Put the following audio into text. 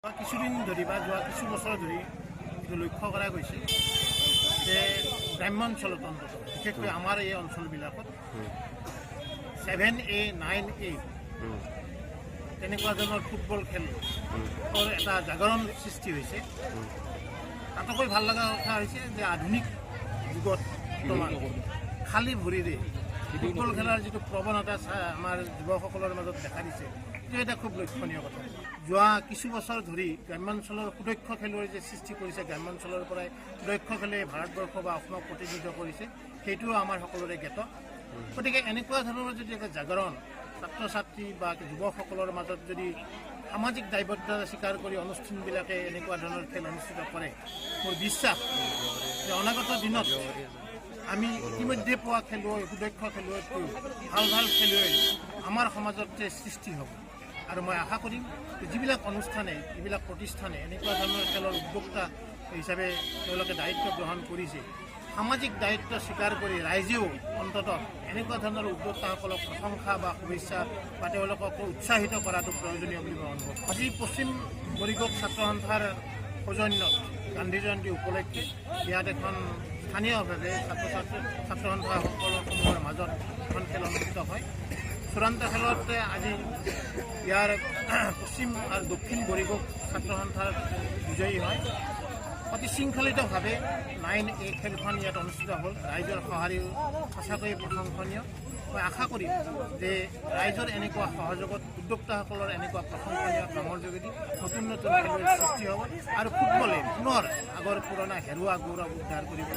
কিছুদিন ধৰি বা যোৱা কিছু বছৰ ধৰি এইটো লক্ষ্য কৰা গৈছে যে গ্ৰাম্যাঞ্চলত অন্তত বিশেষকৈ আমাৰ এই অঞ্চলবিলাকত 7A 9A তেনেকুৱা ধৰণৰ ফুটবল খেলৰ এটা জাগৰণ সৃষ্টি হৈছে। তাতকৈ ভাল লগা কথা হৈছে যে আধুনিক যুগত বৰ্তমান খালী ভৰিৰে ফুটবল খেলাৰ যিটো প্ৰৱণতা আমাৰ যুৱকসকলৰ মাজত দেখা দিছে, এইটো এটা খুব লক্ষণীয় কথা। যোৱা কিছু বছৰ ধৰি গ্ৰাম্যাঞ্চলৰ সুদক্ষ খেলুৱৈ যে সৃষ্টি কৰিছে, গ্ৰাম্যাঞ্চলৰ পৰাই সুদক্ষ খেলুৱৈ ভাৰতবৰ্ষ বা অসমক প্ৰতিনিধিত্ব কৰিছে, সেইটোও আমাৰ সকলোৰে জ্ঞাত। গতিকে এনেকুৱা ধৰণৰ যদি এটা জাগৰণ ছাত্ৰ ছাত্ৰী বা যুৱকসকলৰ মাজত যদি সামাজিক দায়বদ্ধতা স্বীকাৰ কৰি অনুষ্ঠানবিলাকে এনেকুৱা ধৰণৰ খেল অনুষ্ঠিত কৰে, মোৰ বিশ্বাস যে অনাগত দিনত আমি ইতিমধ্যে পোৱা খেলুৱৈ সুদক্ষ খেলুৱৈতকৈ ভাল ভাল খেলুৱৈ আমাৰ সমাজত সৃষ্টি হ'ব। আৰু মই আশা কৰিম যিবিলাক অনুষ্ঠানে যিবিলাক প্ৰতিষ্ঠানে এনেকুৱা ধৰণৰ খেলৰ উদ্যোক্তা হিচাপে তেওঁলোকে দায়িত্ব গ্ৰহণ কৰিছে, সামাজিক দায়িত্ব স্বীকাৰ কৰি ৰাইজেও অন্ততঃ এনেকুৱা ধৰণৰ উদ্যোক্তাসকলক প্ৰশংসা বা শুভেচ্ছা বা তেওঁলোকক উৎসাহিত কৰাটো প্ৰয়োজনীয় বুলি মই অনুভৱ। আজি পশ্চিম মৰিগাঁও ছাত্ৰ সন্থাৰ সৌজন্যত গান্ধী জয়ন্তী উপলক্ষে ইয়াত এখন স্থানীয়ভাৱে ছাত্ৰ সন্থাসমূহৰ মাজত এখন খেল অনুষ্ঠিত হয়। চূড়ান্ত খেলতে আজি ইয়াৰ পশ্চিম আৰু দক্ষিণ মৰিগাঁও ছাত্ৰ সন্থাৰ বিজয়ী হয়। অতি শৃংখলিতভাৱে 9A খেলখন ইয়াত অনুষ্ঠিত হ'ল। ৰাইজৰ সঁহাৰি সঁচাকৈয়ে প্ৰশংসনীয়। মই আশা কৰিম যে ৰাইজৰ এনেকুৱা সহযোগত উদ্যোক্তাসকলৰ এনেকুৱা প্ৰশংসনীয় কামৰ যোগেদি নতুন নতুন খেলুৱৈৰ সৃষ্টি হ'ব আৰু ফুটবলে পুনৰ আগৰ পুৰণা হেৰুৱা গৌৰৱ উদ্ধাৰ কৰিব।